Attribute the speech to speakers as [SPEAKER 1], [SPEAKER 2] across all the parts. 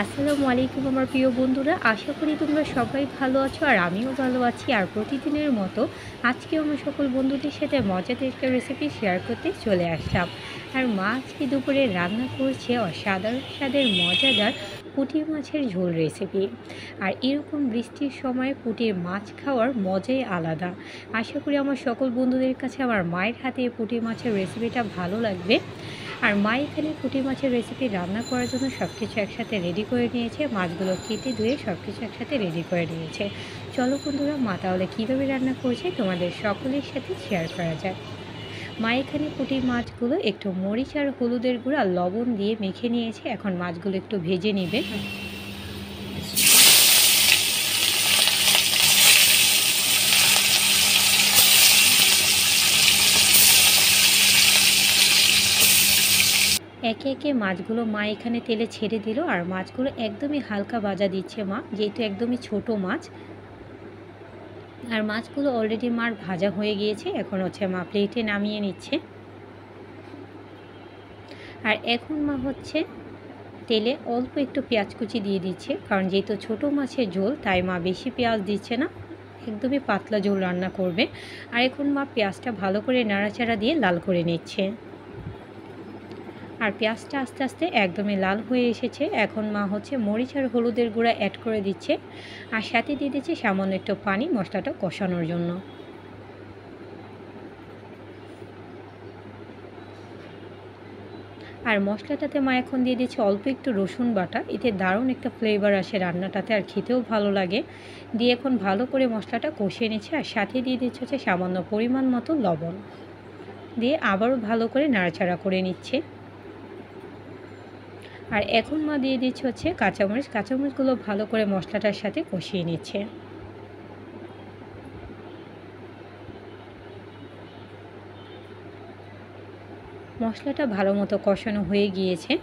[SPEAKER 1] আসসালামু আলাইকুম আমার প্রিয় বন্ধুরা, আশা করি তোমরা সবাই ভালো আছো আর আমিও ভালো আছি। আর প্রতিদিনের মতো আজকেও আমার সকল বন্ধুদের সাথে মজাদার একটা রেসিপি শেয়ার করতে চলে আসলাম। আর মা আজকে দুপুরে রান্না করছে অসাধারণ স্বাদের মজাদার পুঁটি মাছের ঝোল রেসিপি। আর এরকম বৃষ্টির সময় পুঁটির মাছ খাওয়ার মজাই আলাদা। আশা করি আমার সকল বন্ধুদের কাছে আমার মায়ের হাতে পুঁটি মাছের রেসিপিটা ভালো লাগবে। আর মা এখানে পুঁটি মাছের রেসিপি রান্না করার জন্য সব কিছু একসাথে রেডি করে নিয়েছে। মাছগুলো কেটে ধুয়ে সব কিছু একসাথে রেডি করে নিয়েছে। চলো বন্ধুরা, মা তাহলে কীভাবে রান্না করছে তোমাদের সকলের সাথে শেয়ার করা যায়। মা এখানে পুঁটি মাছগুলো একটু মরিচ আর হলুদের গুঁড়া লবণ দিয়ে মেখে নিয়েছে। এখন মাছগুলো একটু ভেজে নেবে। একে একে মাছগুলো মা এখানে তেলে ছেড়ে দিল। আর মাছগুলো একদমই হালকা ভাজা দিচ্ছে মা, যেহেতু একদমই ছোট মাছ। আর মাছগুলো অলরেডি মার ভাজা হয়ে গিয়েছে। এখন হচ্ছে মা প্লেটে নামিয়ে নিচ্ছে। আর এখন মা হচ্ছে তেলে অল্প একটু পেঁয়াজ কুচি দিয়ে দিচ্ছে, কারণ যেহেতু ছোট মাছের ঝোল তাই মা বেশি পেঁয়াজ দিচ্ছে না, একদমই পাতলা ঝোল রান্না করবে। আর এখন মা পেঁয়াজটা ভালো করে নাড়াচাড়া দিয়ে লাল করে নিচ্ছে। আর পেঁয়াজটা আস্তে আস্তে একদমই লাল হয়ে এসেছে। এখন মা হচ্ছে মরিচ আর হলুদের গুঁড়া অ্যাড করে দিচ্ছে। আর সাথে দিয়ে দিচ্ছে সামান্য একটু পানি মশলাটা কষানোর জন্য। আর মশলাটাতে মা এখন দিয়ে দিচ্ছে অল্প একটু রসুন বাটা, এতে দারুণ একটা ফ্লেভার আসে রান্নাটাতে আর খেতেও ভালো লাগে। দিয়ে এখন ভালো করে মশলাটা কষিয়ে নিচ্ছে। আর সাথে দিয়ে দিচ্ছে হচ্ছে সামান্য পরিমাণ মতো লবণ, দিয়ে আবারও ভালো করে নাড়াচাড়া করে নিচ্ছে। আর এখন মা দিয়ে দিচ্ছে হচ্ছে কাঁচামরিচগুলো ভালো করে মশলাটার সাথে কষিয়ে নিচ্ছে। মশলাটা ভালো মতো কষানো হয়ে গিয়েছে।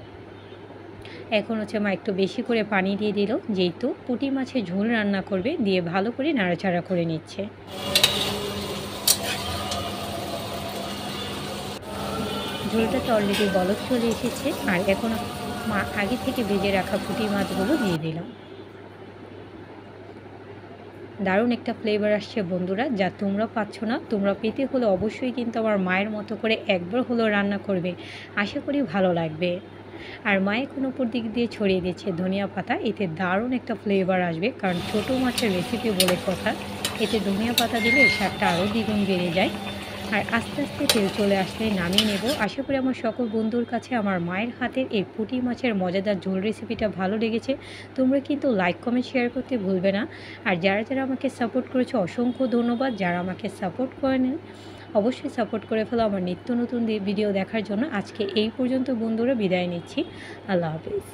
[SPEAKER 1] এখন হচ্ছে মা একটু বেশি করে পানি দিয়ে দিল, যেহেতু পুঁটি মাছের ঝোল রান্না করবে। দিয়ে ভালো করে নাড়াচাড়া করে নিচ্ছে। ঝোলটা তো অলরেডি বলক চলে এসেছে। আর এখন মা আগে থেকে ভেজে রাখা পুঁটি মাছগুলো দিয়ে দিলাম। দারুণ একটা ফ্লেভার আসছে বন্ধুরা, যা তোমরা পাচ্ছ না। তোমরা পেতে হলে অবশ্যই কিন্তু আমার মায়ের মতো করে একবার হলেও রান্না করবে, আশা করি ভালো লাগবে। আর মা এখন উপর দিক দিয়ে ছড়িয়ে দিচ্ছে ধনিয়া পাতা, এতে দারুণ একটা ফ্লেভার আসবে। কারণ ছোটো মাছের রেসিপি বলে কথা, এতে ধনিয়া পাতা দিলে স্বাদটা আরও দ্বিগুণ বেড়ে যায়। আর আস্তে আস্তে তেল চলে আসলে নামিয়ে নেব। আশা করি আমার সকল বন্ধুর কাছে আমার মায়ের হাতের এই পুঁটি মাছের মজাদার ঝোল রেসিপিটা ভালো লেগেছে। তোমরা কিন্তু লাইক কমেন্ট শেয়ার করতে ভুলবে না। আর যারা যারা আমাকে সাপোর্ট করেছো অসংখ্য ধন্যবাদ। যারা আমাকে সাপোর্ট করেন অবশ্যই সাপোর্ট করে ফেলো আমার নিত্য নতুন ভিডিও দেখার জন্য। আজকে এই পর্যন্ত বন্ধুরা, বিদায় নিচ্ছি। আল্লাহ হাফিজ।